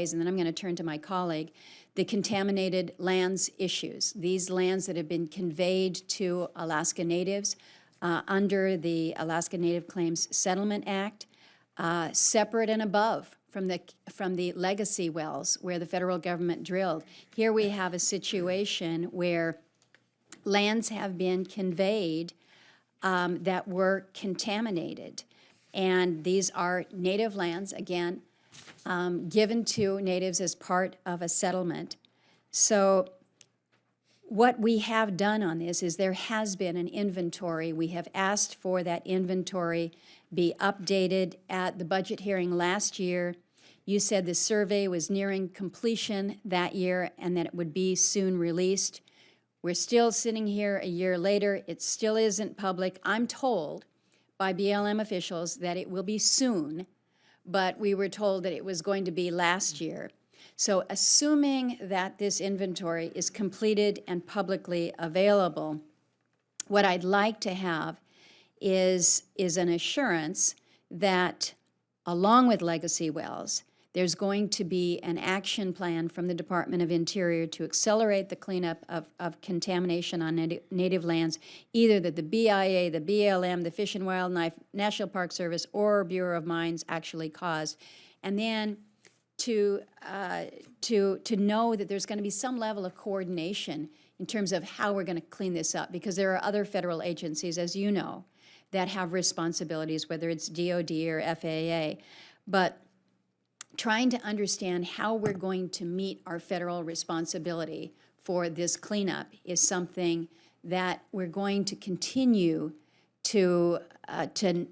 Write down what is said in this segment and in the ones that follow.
and then I'm going to turn to my colleague, the contaminated lands issues. These lands that have been conveyed to Alaska Natives under the Alaska Native Claims Settlement Act, separate and above from the legacy wells where the federal government drilled. Here we have a situation where lands have been conveyed that were contaminated. And these are native lands, again, given to natives as part of a settlement. So what we have done on this is there has been an inventory. We have asked for that inventory be updated at the budget hearing last year. You said the survey was nearing completion that year and that it would be soon released. We're still sitting here a year later. It still isn't public. I'm told by BLM officials that it will be soon, but we were told that it was going to be last year. So assuming that this inventory is completed and publicly available, what I'd like to have is an assurance that along with legacy wells, there's going to be an action plan from the Department of Interior to accelerate the cleanup of contamination on native lands, either that the BIA, the BLM, the Fish and Wildlife, National Park Service, or Bureau of Mines actually caused. And then to know that there's going to be some level of coordination in terms of how we're going to clean this up, because there are other federal agencies, as you know, that have responsibilities, whether it's DOD or FAA. But trying to understand how we're going to meet our federal responsibility for this cleanup is something that we're going to continue to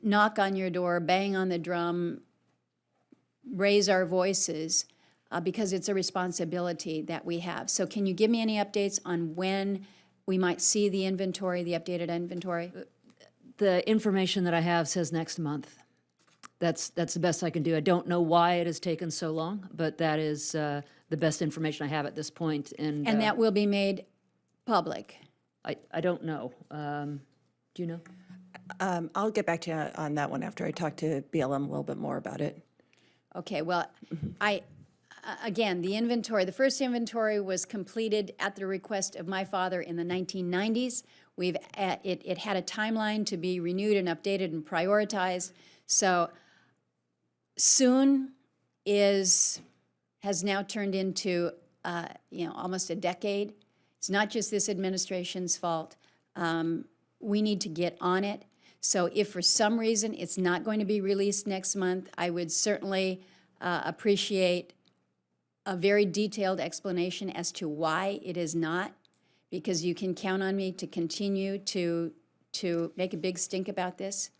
knock on your door, bang on the drum, raise our voices, because it's a responsibility that we have. So can you give me any updates on when we might see the inventory, the updated inventory? The information that I have says next month. That's the best I can do. I don't know why it has taken so long, but that is the best information I have at this point. And that will be made public? I don't know. Do you know? I'll get back to you on that one after I talk to BLM a little bit more about it. Okay, well, again, the first inventory was completed at the request of my father in the 1990s. It had a timeline to be renewed and updated and prioritized. So soon has now turned into almost a decade. It's not just this administration's fault. We need to get on it. So if for some reason it's not going to be released next month, I would certainly appreciate a very detailed explanation as to why it is not, because you can count on me to continue to make a big stink about this.